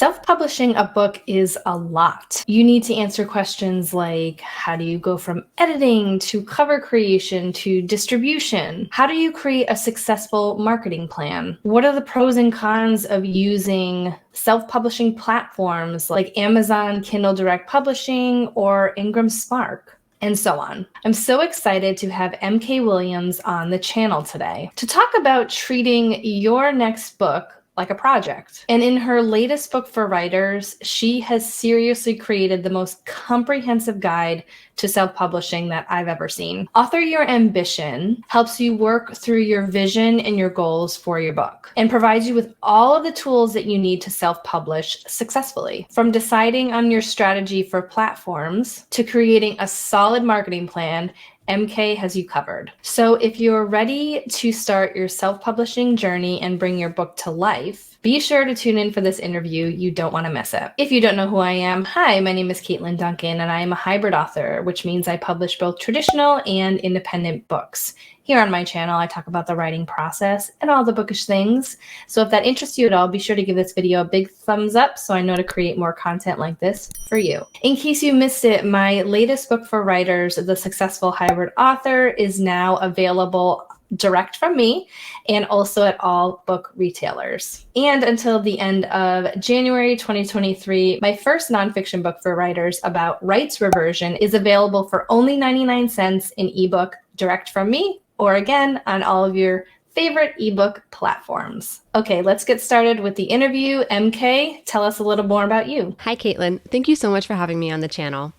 Self-publishing a book is a lot. You need to answer questions like, how do you go from editing to cover creation to distribution? How do you create a successful marketing plan? What are the pros and cons of using self-publishing platforms like Amazon Kindle Direct Publishing or Ingram Spark? And so on. I'm so excited to have MK Williams on the channel today to talk about treating your next book like a project. And in her latest book for writers, she has seriously created the most comprehensive guide to self-publishing that I've ever seen. Author Your Ambition helps you work through your vision and your goals for your book and provides you with all of the tools that you need to self-publish successfully. From deciding on your strategy for platforms to creating a solid marketing plan, MK has you covered. So if you're ready to start your self-publishing journey and bring your book to life, be sure to tune in for this interview. You don't want to miss it. If you don't know who I am, hi, my name is Katlyn Duncan, and I am a hybrid author, which means I publish both traditional and independent books. Here on my channel, I talk about the writing process and all the bookish things. So if that interests you at all, be sure to give this video a big thumbs up so I know to create more content like this for you. In case you missed it, my latest book for writers, The Successful Hybrid Author, is now available direct from me and also at all book retailers. And until the end of January 2023, my first nonfiction book for writers about rights reversion is available for only 99 cents in ebook direct from me, or again, on all of your favorite ebook platforms. Okay, let's get started with the interview. MK, tell us a little more about you. Hi, Katlyn. Thank you so much for having me on the channel.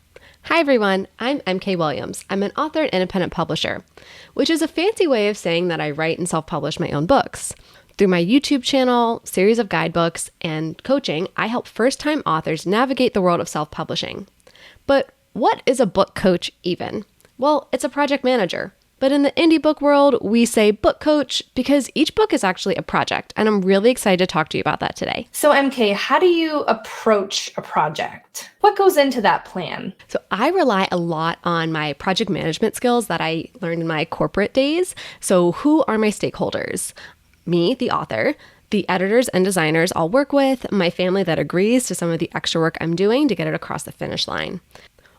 Hi, everyone. I'm MK Williams. I'm an author and independent publisher, which is a fancy way of saying that I write and self-publish my own books. Through my YouTube channel, series of guidebooks, and coaching, I help first-time authors navigate the world of self-publishing. But what is a book coach even? Well, it's a project manager. But in the indie book world, we say book coach because each book is actually a project, and I'm really excited to talk to you about that today. So MK, how do you approach a project? What goes into that plan? So I rely a lot on my project management skills that I learned in my corporate days. So who are my stakeholders? Me, the author, the editors and designers I'll work with, my family that agrees to some of the extra work I'm doing to get it across the finish line.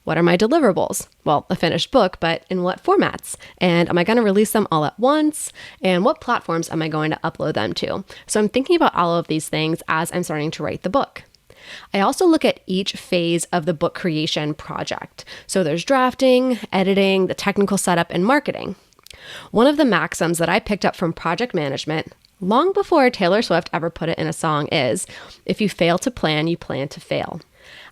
What are my deliverables? Well, a finished book, but in what formats? And am I going to release them all at once? And what platforms am I going to upload them to? So I'm thinking about all of these things as I'm starting to write the book. I also look at each phase of the book creation project. So there's drafting, editing, the technical setup, and marketing. One of the maxims that I picked up from project management long before Taylor Swift ever put it in a song is, if you fail to plan, you plan to fail.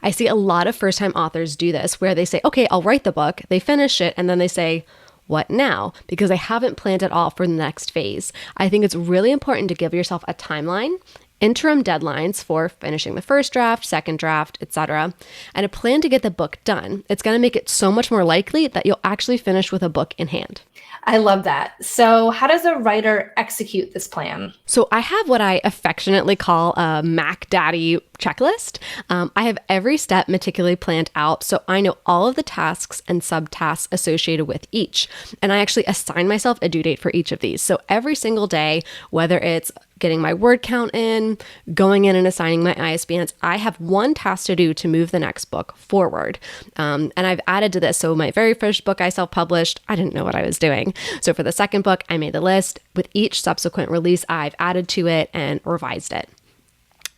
I see a lot of first-time authors do this where they say, okay, I'll write the book, they finish it, and then they say, what now? Because I haven't planned it all for the next phase. I think it's really important to give yourself a timeline, interim deadlines for finishing the first draft, second draft, etc., and a plan to get the book done. It's going to make it so much more likely that you'll actually finish with a book in hand. I love that. So how does a writer execute this plan? So I have what I affectionately call a Mac Daddy checklist. I have every step meticulously planned out, so I know all of the tasks and subtasks associated with each. And I actually assign myself a due date for each of these. So every single day, whether it's getting my word count in, going in and assigning my ISBNs, I have one task to do to move the next book forward. And I've added to this. So my very first book I self-published, I didn't know what I was doing. So for the second book, I made the list. With each subsequent release, I've added to it and revised it.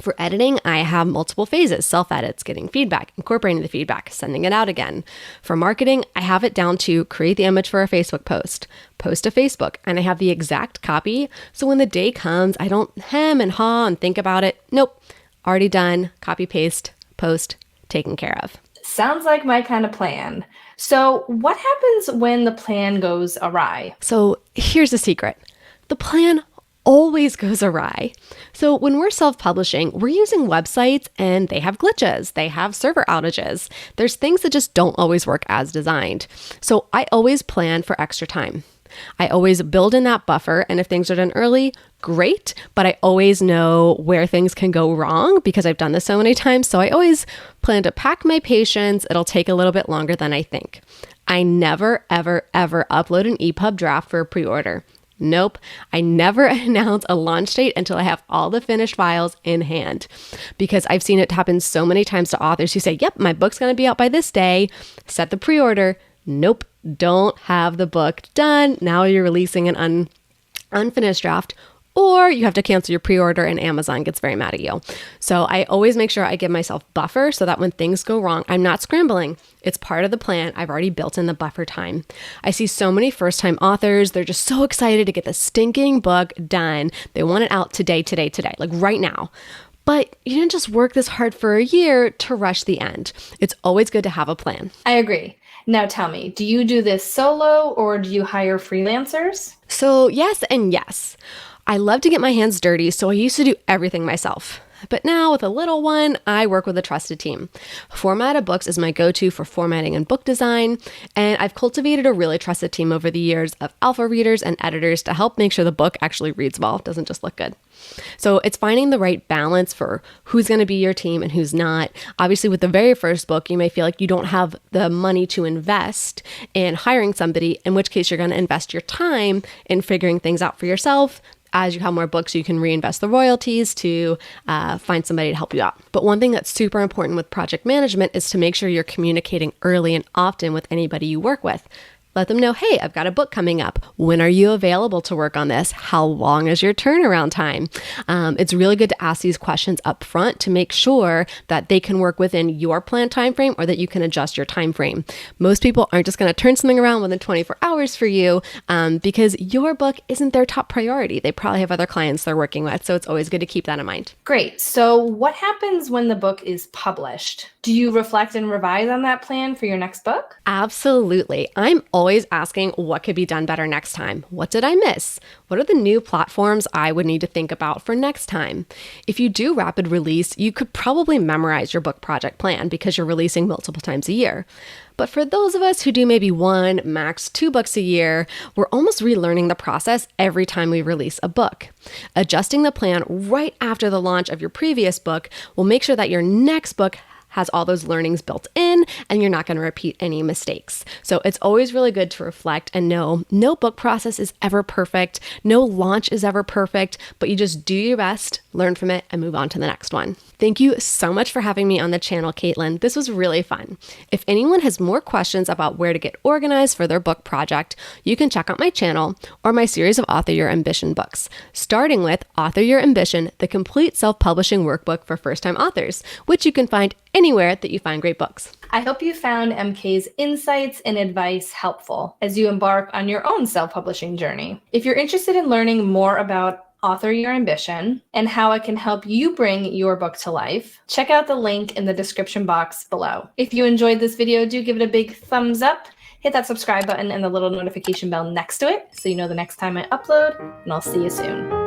For editing, I have multiple phases: self-edits, getting feedback, incorporating the feedback, sending it out again. For marketing, I have it down to create the image for a Facebook post, post to Facebook, and I have the exact copy. So when the day comes, I don't hem and haw and think about it. Nope, already done, copy, paste, post, taken care of. Sounds like my kind of plan. So what happens when the plan goes awry? So here's the secret. The plan always goes awry. So when we're self-publishing, we're using websites and they have glitches, they have server outages. There's things that just don't always work as designed. So I always plan for extra time. I always build in that buffer, and if things are done early, great, but I always know where things can go wrong because I've done this so many times. So I always plan to pack my patience. It'll take a little bit longer than I think. I never, ever, ever upload an EPUB draft for a pre-order. Nope. I never announce a launch date until I have all the finished files in hand, because I've seen it happen so many times to authors who say, yep, my book's going to be out by this day, set the pre-order. Nope. Don't have the book done. Now you're releasing an unfinished draft, or you have to cancel your pre-order and Amazon gets very mad at you. So I always make sure I give myself buffer so that when things go wrong, I'm not scrambling. It's part of the plan. I've already built in the buffer time. I see so many first-time authors. They're just so excited to get the stinking book done. They want it out today, like right now. But you didn't just work this hard for a year to rush the end. It's always good to have a plan. I agree. Now tell me, do you do this solo or do you hire freelancers? So yes and yes. I love to get my hands dirty, so I used to do everything myself. But now with a little one, I work with a trusted team. Formatted Books is my go-to for formatting and book design, and I've cultivated a really trusted team over the years of alpha readers and editors to help make sure the book actually reads well, doesn't just look good. So it's finding the right balance for who's going to be your team and who's not. Obviously, with the very first book, you may feel like you don't have the money to invest in hiring somebody, in which case you're going to invest your time in figuring things out for yourself. As you have more books, you can reinvest the royalties to find somebody to help you out. But one thing that's super important with project management is to make sure you're communicating early and often with anybody you work with. Let them know, hey, I've got a book coming up. When are you available to work on this? How long is your turnaround time? It's really good to ask these questions up front to make sure that they can work within your planned time frame or that you can adjust your time frame. Most people aren't just going to turn something around within 24 hours for you because your book isn't their top priority. They probably have other clients they're working with, so it's always good to keep that in mind. Great. So what happens when the book is published? Do you reflect and revise on that plan for your next book? Absolutely. I'm always asking what could be done better next time. What did I miss? What are the new platforms I would need to think about for next time? If you do rapid release, you could probably memorize your book project plan because you're releasing multiple times a year. But for those of us who do maybe 1, max 2 books a year, we're almost relearning the process every time we release a book. Adjusting the plan right after the launch of your previous book will make sure that your next book has all those learnings built in and you're not going to repeat any mistakes. So it's always really good to reflect and know no book process is ever perfect. No launch is ever perfect, but you just do your best, learn from it, and move on to the next one. Thank you so much for having me on the channel, Katlyn. This was really fun. If anyone has more questions about where to get organized for their book project, you can check out my channel or my series of Author Your Ambition books, starting with Author Your Ambition, the complete self-publishing workbook for first-time authors, which you can find anywhere that you find great books. I hope you found MK's insights and advice helpful as you embark on your own self-publishing journey. If you're interested in learning more about Author Your Ambition and how it can help you bring your book to life, check out the link in the description box below. If you enjoyed this video, do give it a big thumbs up, hit that subscribe button and the little notification bell next to it so you know the next time I upload, and I'll see you soon.